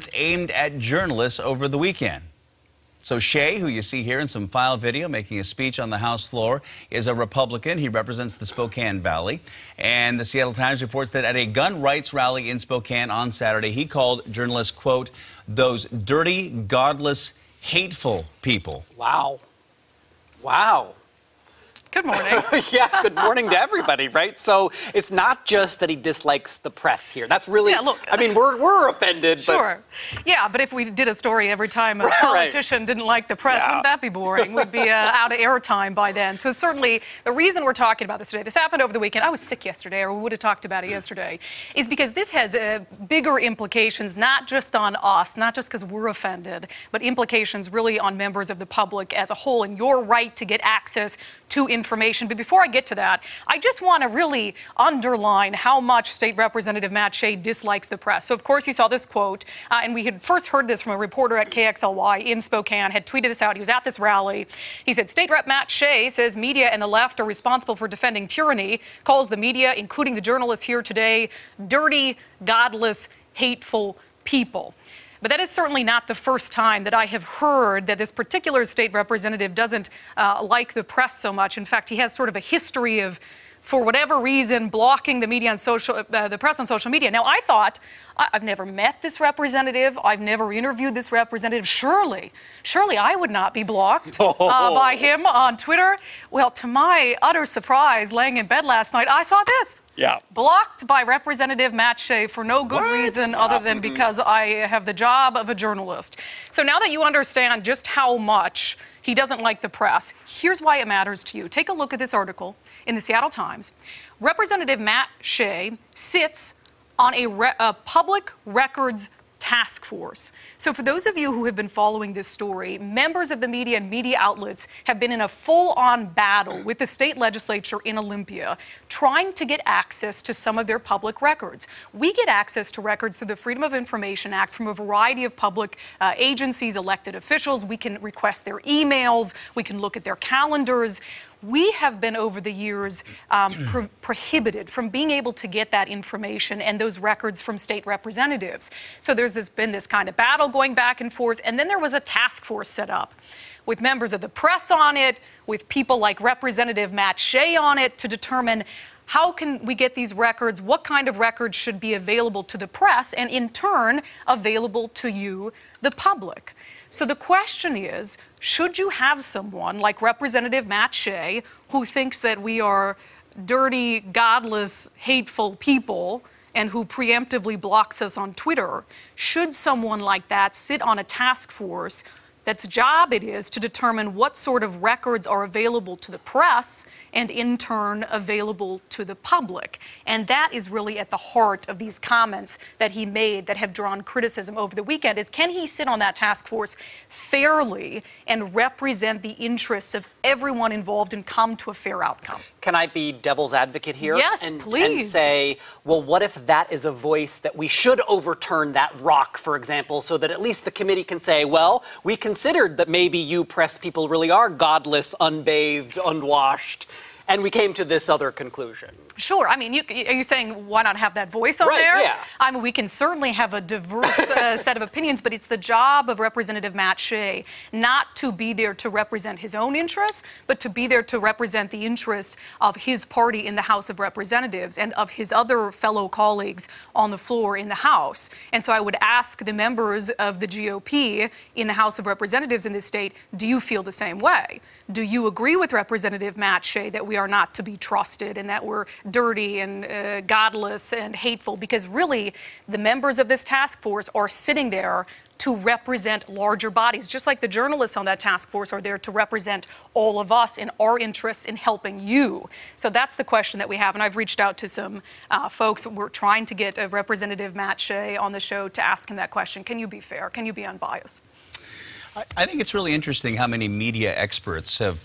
It's aimed at journalists over the weekend. So Shea, who you see here in some file video making a speech on the House floor, is a Republican. He represents the Spokane Valley. And the Seattle Times reports that at a gun rights rally in Spokane on Saturday, he called journalists, quote, those dirty, godless, hateful people. Wow. Wow. Good morning. Yeah, good morning to everybody, right? So it's not just that he dislikes the press here. That's really, yeah, look, I mean, we're offended. Sure. But... Yeah, but if we did a story every time a politician didn't like the press, wouldn't that be boring? We'd be out of airtime by then. So certainly the reason we're talking about this today, this happened over the weekend. I was sick yesterday, or we would have talked about it yesterday, is because this has bigger implications, not just on us, not just because we're offended, but implications really on members of the public as a whole and your right to get access to information. But before I get to that, I just want to really underline how much State Representative Matt Shea dislikes the press. So, of course, you saw this quote, and we had first heard this from a reporter at KXLY in Spokane, had tweeted this out. He was at this rally. He said, State Rep Matt Shea says media and the left are responsible for defending tyranny, calls the media, including the journalists here today, dirty, godless, hateful people. But that is certainly not the first time that I have heard that this particular state representative doesn't like the press so much. In fact, he has sort of a history of, for whatever reason, blocking the media on the press on social media. Now, I thought, I've never met this representative. I've never interviewed this representative. Surely I would not be blocked by him on Twitter. Well, to my utter surprise, laying in bed last night, I saw this. Yeah. Blocked by Representative Matt Shea for no good reason other than because I have the job of a journalist. So now that you understand just how much he doesn't like the press, here's why it matters to you. Take a look at this article in the Seattle Times. Representative Matt Shea sits on a public records task force. So for those of you who have been following this story, members of the media and media outlets have been in a full-on battle with the state legislature in Olympia, trying to get access to some of their public records. We get access to records through the Freedom of Information Act from a variety of public agencies, elected officials. We can request their emails. We can look at their calendars. We have been, over the years, prohibited from being able to get that information and those records from state representatives. So there's been this kind of battle going back and forth, and then there was a task force set up with members of the press on it, with people like Representative Matt Shea on it, to determine how can we get these records, what kind of records should be available to the press, and in turn, available to you, the public. So the question is, should you have someone like Representative Matt Shea, who thinks that we are dirty, godless, hateful people, and who preemptively blocks us on Twitter, should someone like that sit on a task force that's job it is to determine what sort of records are available to the press and in turn available to the public? And that is really at the heart of these comments that he made that have drawn criticism over the weekend, is can he sit on that task force fairly and represent the interests of everyone involved and come to a fair outcome? Can I be devil's advocate here? Yes, please. And say, well, what if that is a voice that we should overturn that rock, for example, so that at least the committee can say, well, we considered that maybe you press people really are godless, unbathed, unwashed, and we came to this other conclusion. Sure. I mean, are you saying why not have that voice on there? Yeah. I mean, we can certainly have a diverse set of opinions, but it's the job of Representative Matt Shea not to be there to represent his own interests, but to be there to represent the interests of his party in the House of Representatives and of his other fellow colleagues on the floor in the House. And so I would ask the members of the GOP in the House of Representatives in this state, do you feel the same way? Do you agree with Representative Matt Shea that we are not to be trusted and that we're dirty and godless and hateful? Because really, the members of this task force are sitting there to represent larger bodies, just like the journalists on that task force are there to represent all of us in our interests in helping you. So that's the question that we have, and I've reached out to some folks. We're trying to get Representative Matt Shea on the show to ask him that question. Can you be fair? Can you be unbiased? I think it's really interesting how many media experts have